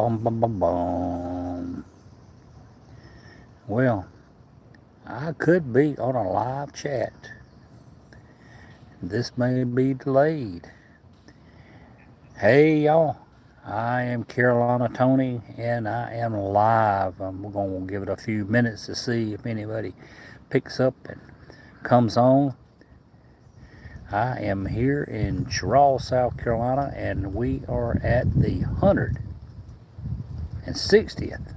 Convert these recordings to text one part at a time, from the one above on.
Bum, bum, bum, bum. Well, I could be on a live chat. This may be delayed. Hey, y'all. I am Carolina Tony, and I am live. I'm going to give it a few minutes to see if anybody picks up and comes on. I am here in Charles, South Carolina, and we are at the 160th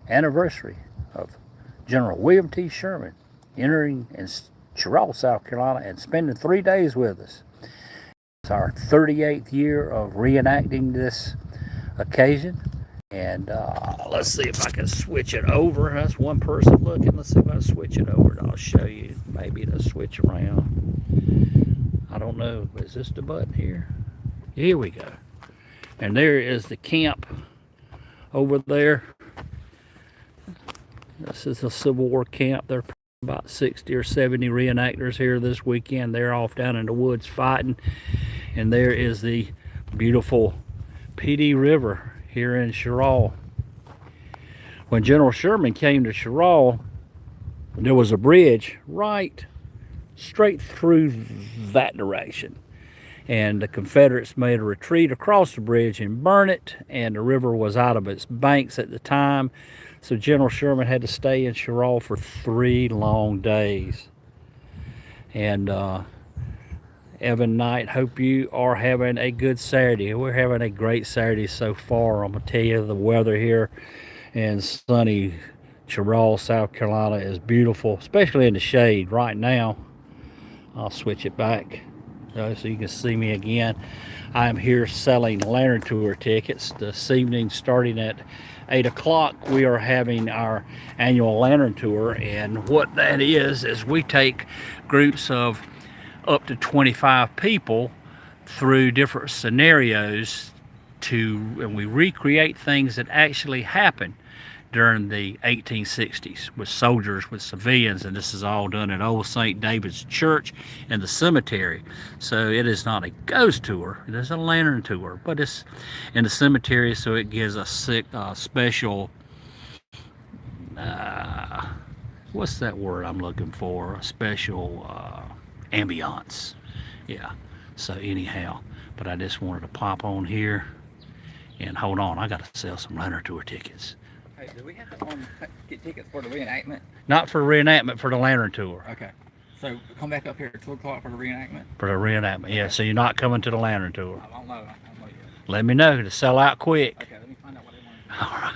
anniversary of General William T. Sherman entering in Charles, South Carolina, and spending 3 days with us. It's our 38th year of reenacting this occasion. And let's see if I can switch it over. That's one person looking. Let's see if I can switch it over. I'll show you. Maybe it'll switch around. I don't know. Is this the button here? Here we go. And there is the camp over there. This is a Civil War camp. There are about 60 or 70 reenactors here this weekend. They're off down in the woods fighting. And there is the beautiful PD River here in Charles. When General Sherman came to Charles, there was a bridge right straight through that direction. And the Confederates made a retreat across the bridge and burned it, and the river was out of its banks at the time. So General Sherman had to stay in Charles for 3 long days. And Evan Knight, hope you are having a good Saturday. We're having a great Saturday so far. I'm going to tell you, the weather here in sunny Charles, South Carolina is beautiful, especially in the shade right now. I'll switch it back so you can see me again. I am here selling Lantern Tour tickets. This evening, starting at 8 o'clock, we are having our annual Lantern Tour, and what that is we take groups of up to 25 people through different scenarios and we recreate things that actually happened during the 1860s with soldiers, with civilians, and this is all done at Old St. David's Church in the cemetery. So it is not a ghost tour, it is a lantern tour, but it's in the cemetery, so it gives a special, what's that word I'm looking for? A special ambiance. Yeah, so anyhow, but I just wanted to pop on here and hold on, I gotta sell some lantern tour tickets. Hey, do we have to get tickets for the reenactment? Not for reenactment, for the lantern tour. Okay. So come back up here at 2 o'clock for the reenactment? For the reenactment, okay. Yeah. So you're not coming to the lantern tour? I don't know. Yet. Let me know to sell out quick. Okay, let me find out what they want. All right.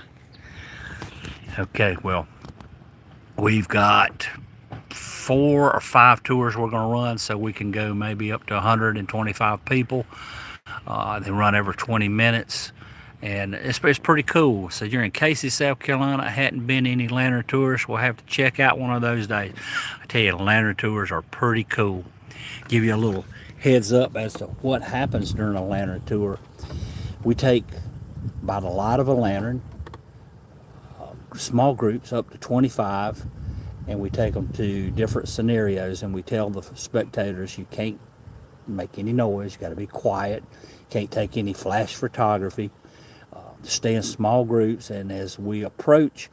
Okay, well, we've got 4 or 5 tours we're going to run, so we can go maybe up to 125 people. They run every 20 minutes. And it's pretty cool. So you're in Casey, South Carolina, hadn't been any lantern tours, we'll have to check out one of those days. I tell you, the lantern tours are pretty cool. Give you a little heads up as to what happens during a lantern tour. We take about a light of a lantern, small groups up to 25, and we take them to different scenarios, and we tell the spectators you can't make any noise, you got to be quiet, can't take any flash photography. Stay in small groups, and as we approach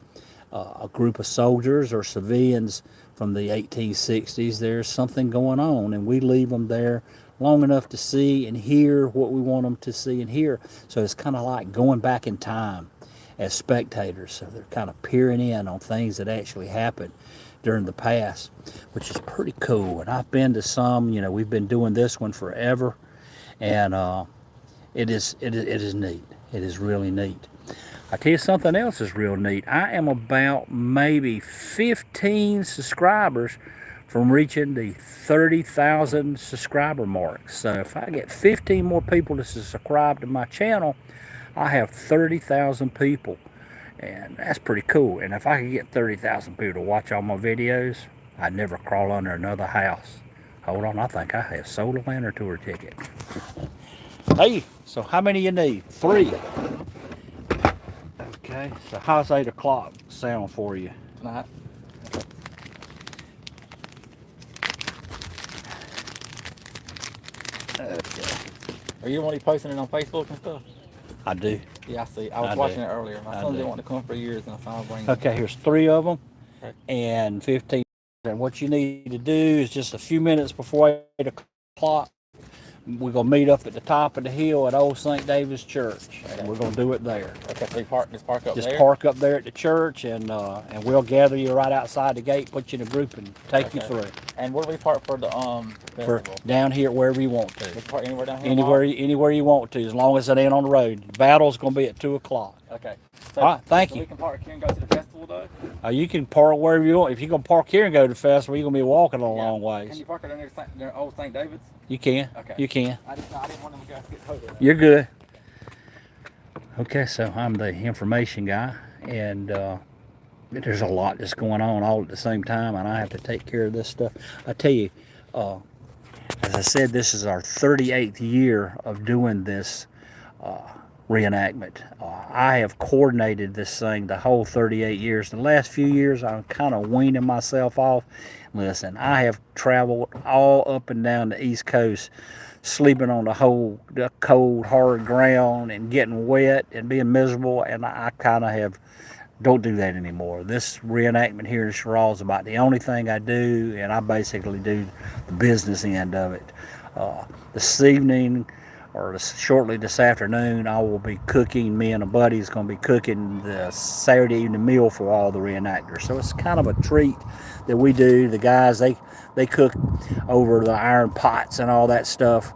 a group of soldiers or civilians from the 1860s, there's something going on, and we leave them there long enough to see and hear what we want them to see and hear. So it's kind of like going back in time as spectators. So they're kind of peering in on things that actually happened during the past, which is pretty cool. And I've been to some, we've been doing this one forever, and it is neat. It is really neat. I tell you something else is real neat. I am about maybe 15 subscribers from reaching the 30,000 subscriber mark. So if I get 15 more people to subscribe to my channel, I have 30,000 people. And that's pretty cool. And if I could get 30,000 people to watch all my videos, I'd never crawl under another house. Hold on, I think I have sold a lantern tour ticket. Hey, so how many you need? 3. Okay, so how's 8 o'clock sound for you? Tonight. Okay. Are you already posting it on Facebook and stuff? I do. Yeah, I see. I was I watching do. it earlier. My I son do. didn't want to come for years, and I finally bring him. Okay, here's 3 of them Okay. and 15. And what you need to do is just a few minutes before 8 o'clock, we're going to meet up at the top of the hill at Old St. David's Church. And we're going to do it there. Okay, so you just park up Just there? park up there at the church, and we'll gather you right outside the gate, put you in a group, and take you through. And where do we park for the For festival? down here, wherever you want We to. can park anywhere down here? Anywhere you want to, as long as it ain't on the road. The battle's going to be at 2 o'clock. Okay. So, All right, thank so you. we can park here and go to the festival, though? You can park wherever you want. If you're going to park here and go to the festival, you're going to be walking a long Can ways. you park it near Old St. David's? You can. Okay. You can. I didn't want them to get totally. You're good. Okay, so I'm the information guy, and there's a lot that's going on all at the same time, and I have to take care of this stuff. I tell you, as I said, this is our 38th year of doing this reenactment. I have coordinated this thing the whole 38 years. The last few years, I'm kind of weaning myself off. Listen, I have traveled all up and down the East Coast, sleeping on the cold, hard ground and getting wet and being miserable, and I kind of don't do that anymore. This reenactment here in Sherrall is about the only thing I do, and I basically do the business end of it. This evening, or shortly this afternoon, I will be cooking. Me and a buddy is going to be cooking the Saturday evening meal for all the reenactors. So it's kind of a treat that we do. The guys, they cook over the iron pots and all that stuff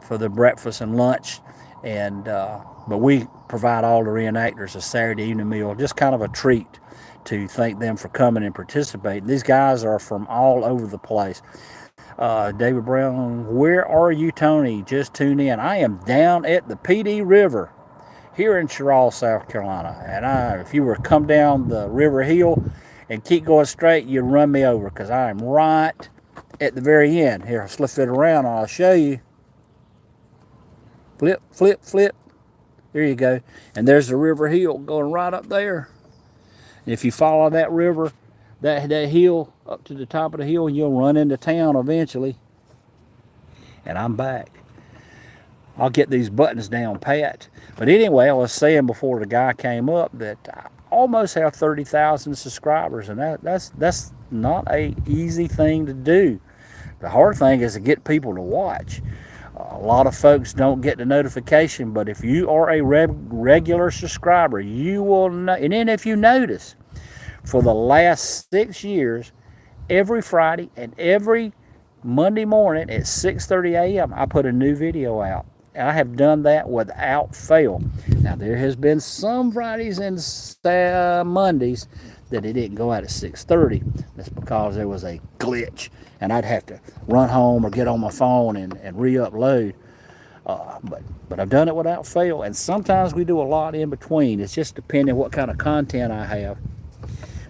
for the breakfast and lunch, and but we provide all the reenactors a Saturday evening meal, just kind of a treat to thank them for coming and participating. These guys are from all over the place. David Brown, where are you, Tony? Just tune in. I am down at the PD River here in Sherrall, South Carolina. And if you were to come down the river hill and keep going straight, you'd run me over, because I am right at the very end. Here, I'll flip it around and I'll show you. Flip, flip, flip. There you go. And there's the river hill going right up there. And if you follow that river, that hill up to the top of the hill, you'll run into town eventually. And I'm back. I'll get these buttons down pat. But anyway, I was saying before the guy came up that I almost have 30,000 subscribers, and that's not a easy thing to do. The hard thing is to get people to watch. A lot of folks don't get the notification, but if you are a regular subscriber, you will know. And then if you notice, for the last 6 years, every Friday and every Monday morning at 6:30 a.m., I put a new video out. And I have done that without fail. Now, there has been some Fridays and Mondays that it didn't go out at 6:30. That's because there was a glitch, and I'd have to run home or get on my phone and re-upload. But I've done it without fail, and sometimes we do a lot in between. It's just depending what kind of content I have.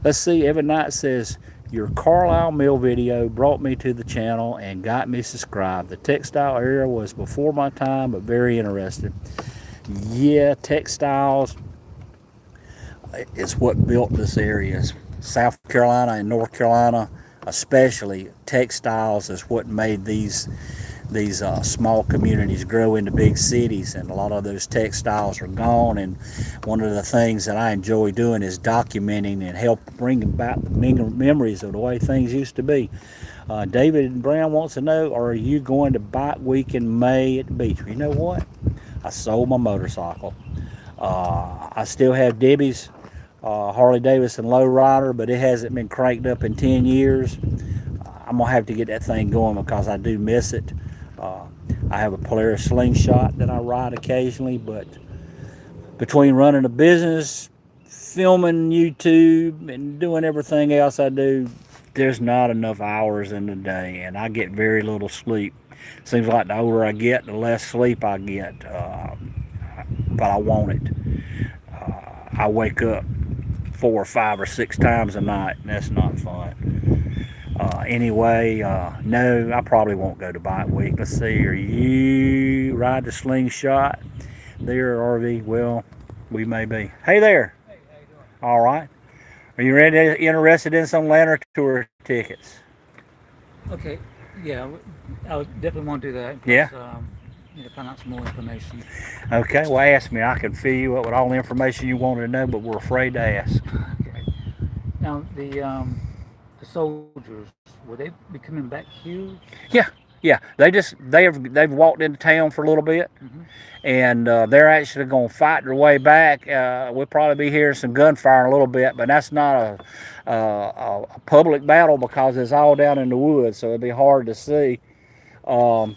Let's see, Evan Knight says, your Carlisle Mill video brought me to the channel and got me subscribed. The textile era was before my time, but very interesting. Yeah, textiles is what built this area. South Carolina and North Carolina, especially, textiles is what made these small communities grow into big cities, and a lot of those textiles are gone. And one of the things that I enjoy doing is documenting and help bring back the memories of the way things used to be. David Brown wants to know, are you going to Bike Week in May at the beach? You know what? I sold my motorcycle. I still have Debbie's Harley Davidson lowrider, but it hasn't been cranked up in 10 years. I'm going to have to get that thing going because I do miss it. I have a Polaris slingshot that I ride occasionally, but between running a business, filming YouTube, and doing everything else I do, there's not enough hours in the day, and I get very little sleep. Seems like the older I get, the less sleep I get, but I want it. I wake up 4 or 5 or 6 times a night, and that's not fun. Anyway, no, I probably won't go to Bike Week. Let's see, are you ride the slingshot there, RV? Well, we may be. Hey there. Hey, how you doing? All right. Are you interested in some lantern tour tickets? Okay, yeah, I would definitely want to do that. Yeah. need to find out some more information. Okay, well, ask me. I can fill you up with all the information you wanted to know, but we're afraid to ask. Okay. Now the soldiers, will they be coming back here? Yeah, yeah. They've walked into town for a little bit, Mm-hmm. and they're actually going to fight their way back. We'll probably be hearing some gunfire in a little bit, but that's not a public battle because it's all down in the woods, so it'd be hard to see. Um,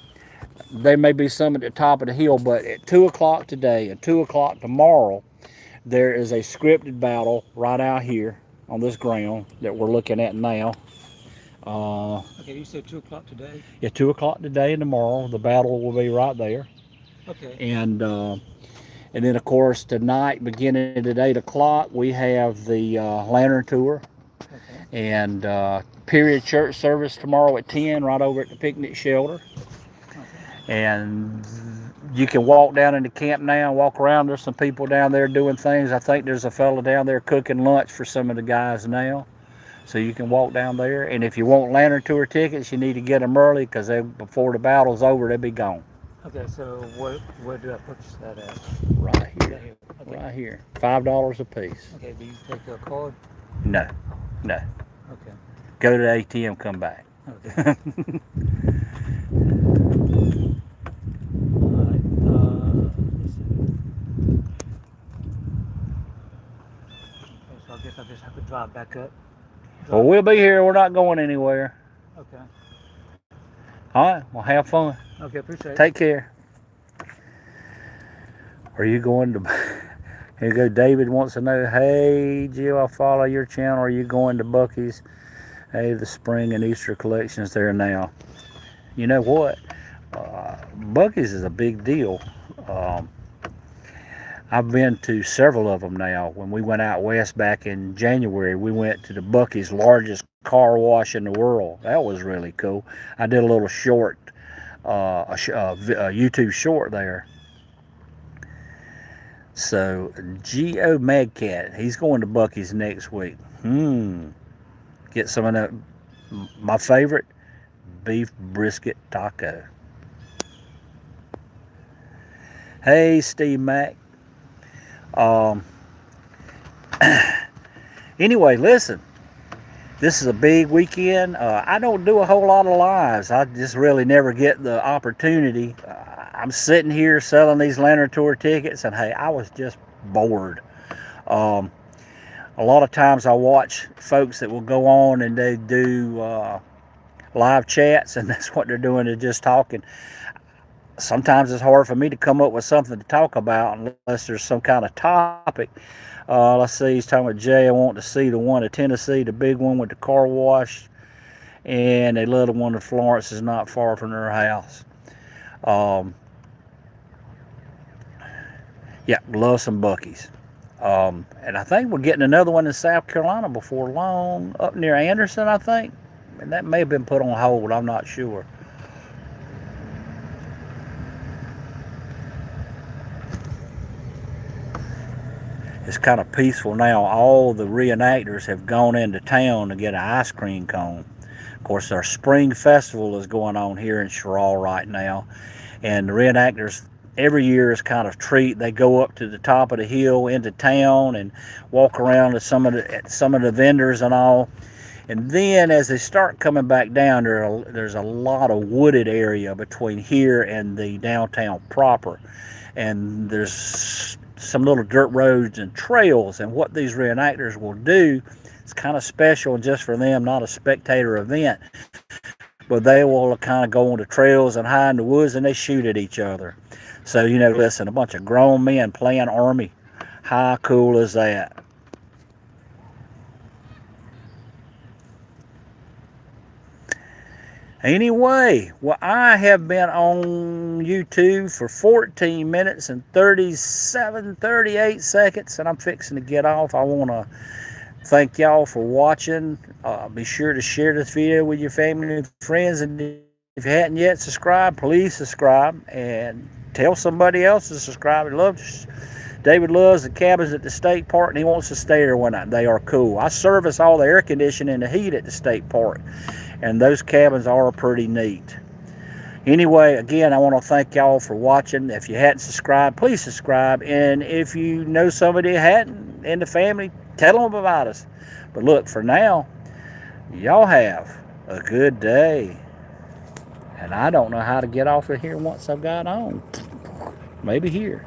there may be some at the top of the hill, but at 2 o'clock today and 2 o'clock tomorrow, there is a scripted battle right out here on this ground that we're looking at now. Okay, you said 2 o'clock today. At 2 o'clock today and tomorrow, the battle will be right there. Okay. And then of course tonight, beginning at 8 o'clock, we have the lantern tour, Okay. and period church service tomorrow at 10, right over at the picnic shelter. Okay. And you can walk down into camp now, walk around. There's some people down there doing things. I think there's a fella down there cooking lunch for some of the guys now. So you can walk down there. And if you want lantern tour tickets, you need to get them early because before the battle's over, they'll be gone. Okay, so where do I purchase that at? Right here. Right here. Okay. Right here. $5 a piece. Okay, do you take a card? No. No. Okay. Go to the ATM, come back. Okay. Alright, let's see. Okay, so I guess I just have to drive back up. Well, we'll be here. We're not going anywhere. Okay. All right. Well, have fun. Okay, appreciate it. Take care. Are you going to... Here you go. David wants to know, hey, Jill, I follow your channel. Are you going to Buc-ee's? Hey, the spring and Easter collection's there now. You know what? Buc-ee's is a big deal. I've been to several of them now. When we went out west back in January, we went to the Buc-ee's largest car wash in the world. That was really cool. I did a little short, a YouTube short there. So, G.O. Magcat, he's going to Buc-ee's next week. Get some of that, my favorite, beef brisket taco. Hey, Steve Mack. Anyway, listen, this is a big weekend. I don't do a whole lot of lives. I just really never get the opportunity. I'm sitting here selling these lantern tour tickets, and hey, I was just bored. A lot of times I watch folks that will go on and they do live chats, and that's what they're doing, is just talking. Sometimes it's hard for me to come up with something to talk about unless there's some kind of topic. Let's see, he's talking about Jay. I want to see the one in Tennessee, the big one with the car wash, and the little one in Florence is not far from their house. Yeah, love some Buc-ee's. And I think we're getting another one in South Carolina before long, up near Anderson, I think. And that may have been put on hold, I'm not sure. It's kind of peaceful now. All the reenactors have gone into town to get an ice cream cone. Of course, our spring festival is going on here in Sherall right now. And the reenactors every year is kind of treat. They go up to the top of the hill into town and walk around to some of the vendors and all. And then as they start coming back down, there's a lot of wooded area between here and the downtown proper. And there's some little dirt roads and trails, and what these reenactors will do is kind of special and just for them, not a spectator event, but they will kind of go on the trails and hide in the woods, and they shoot at each other. So, you know, listen, a bunch of grown men playing Army. How cool is that? Anyway, well, I have been on YouTube for 14 minutes and 38 seconds, and I'm fixing to get off. I want to thank y'all for watching. Be sure to share this video with your family and friends, and if you hadn't yet subscribed, please subscribe and tell somebody else to subscribe. David loves the cabins at the state park, and he wants to stay there when they are cool. I service all the air conditioning and the heat at the state park, and those cabins are pretty neat. Anyway, again, I want to thank y'all for watching. If you hadn't subscribed, please subscribe. And if you know somebody that hadn't in the family, tell them about us. But look, for now, y'all have a good day. And I don't know how to get off of here once I've got on. Maybe here.